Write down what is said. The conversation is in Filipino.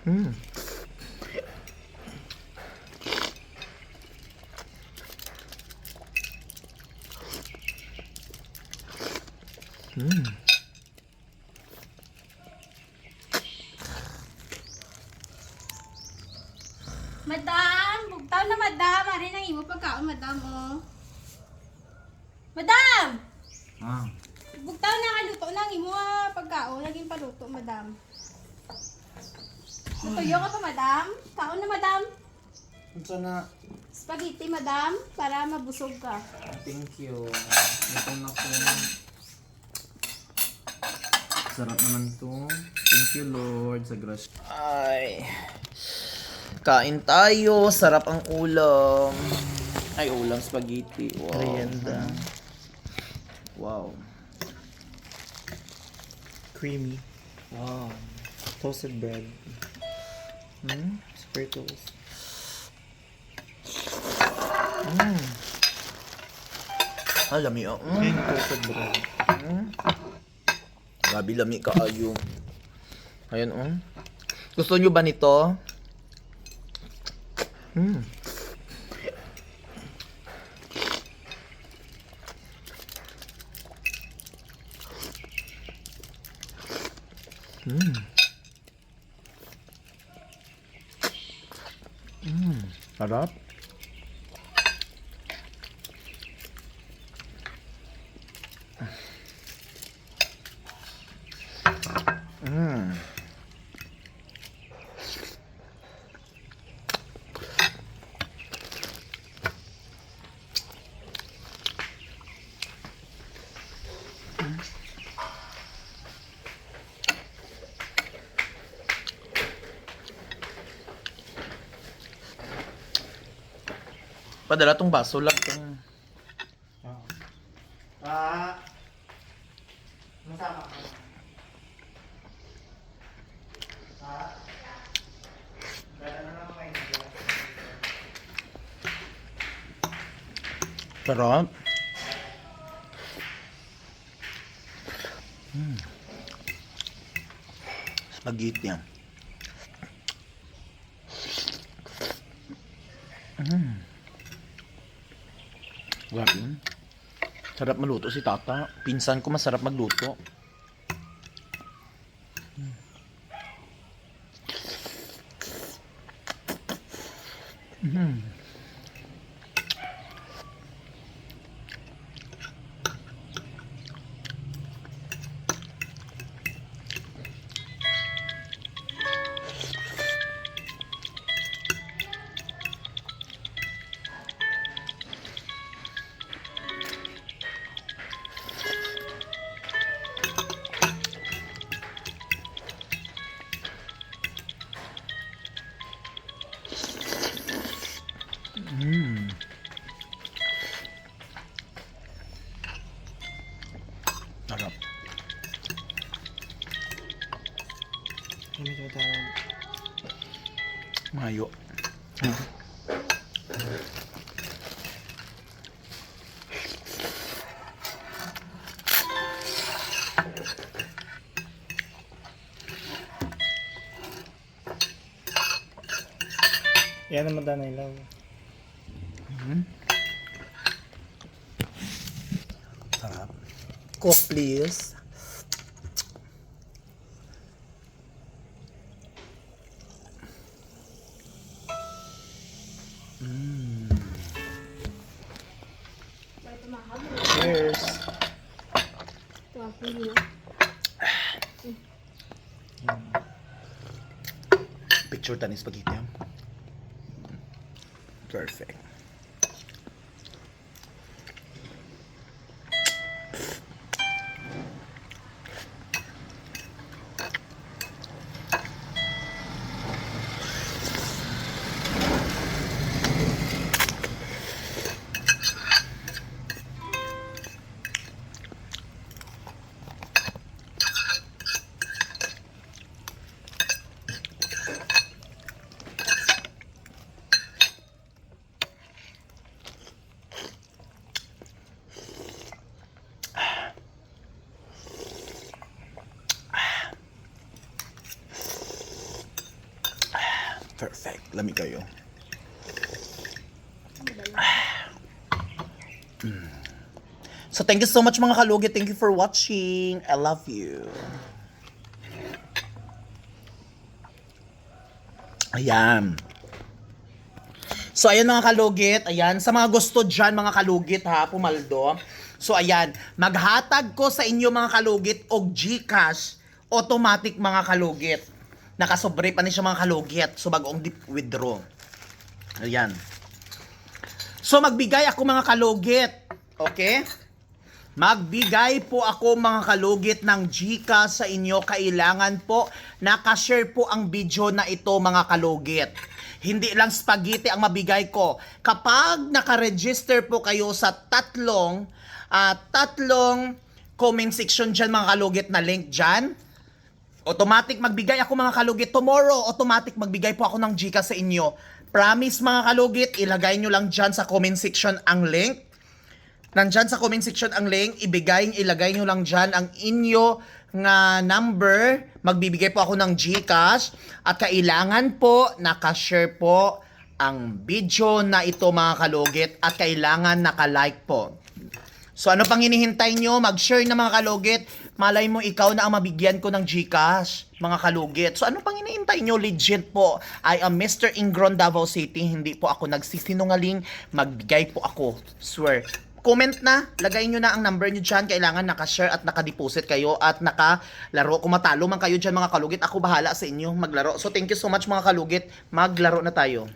Mm. Mm. Madam! Bugtaw na madam! Ari nang imo pagkaon madam oh. Madam! Ah. Bugtaw na kaluto nang imo pagkaon. Naging paluto madam. Natuyo ka pa madam? Kaon na madam? Unsa na? Spaghetti madam para mabusog ka. Thank you. Ito na ko. Sarap naman to. Thank you Lord sa grasya. Ay. Kain tayo. Sarap ang ulam. Ay, ulam spaghetti. Wow. Merienda. Wow. Creamy. Wow. Toasted bread. Hmm? Sprinkles. Ah, lami oh. And toasted bread. Grabe lami kaayo. Ayun oh. Gusto nyo ba nito? Hmm. Sarap. Padala tong baso lang tong. Masama ka. Sarap. Spaghetti yan. Grabe. Sarap maluto si Tata. Pinsan ko masarap magluto. Sarap. Ano ito tawag? Mayo. Yan naman danay lang. Sarap. Coke please. Ito mahal. Cheers. Ito ang pili. Picture tani spaghetti. Perfect. Perfect. Lamig kayo. So thank you so much mga kalugit. Thank you for watching. I love you. Ayan. So ayan mga kalugit. Ayan. Sa mga gusto dyan mga kalugit ha, pumaldo. So ayan. Maghatag ko sa inyo mga kalugit og GCash. Automatic mga kalugit. Nakasobre pa ni siya mga kalugit. So bagong withdraw. Ayan. So magbigay ako mga kalugit. Okay? Magbigay po ako mga kalugit ng GCash sa inyo. Kailangan po nakashare po ang video na ito mga kalugit. Hindi lang spaghetti ang mabigay ko. Kapag nakaregister po kayo sa tatlong comment section dyan mga kalugit na link dyan, automatic magbigay ako mga kalugit. Tomorrow, automatic magbigay po ako ng GCash sa inyo. Promise mga kalugit, ilagay nyo lang dyan sa comment section ang link. Nandyan sa comment section ang link, ilagay nyo lang dyan ang inyo nga number, magbibigay po ako ng GCash, at kailangan po nakashare po ang video na ito mga kalugit, at kailangan nakalike po. So ano pang hinihintay nyo? Mag-share na mga kalugit. Malay mo ikaw na ang mabigyan ko ng GCash, mga kalugit. So ano pang hinihintay nyo? Legit po. I am Mr. Ingron, Davao City. Hindi po ako nagsisinungaling. Magbigay po ako. Swear. Comment na, lagay nyo na ang number nyo dyan. Kailangan nakashare at nakadeposit kayo at nakalaro. Kung matalo man kayo dyan mga kalugit, ako bahala sa inyo maglaro. So thank you so much mga kalugit. Maglaro na tayo.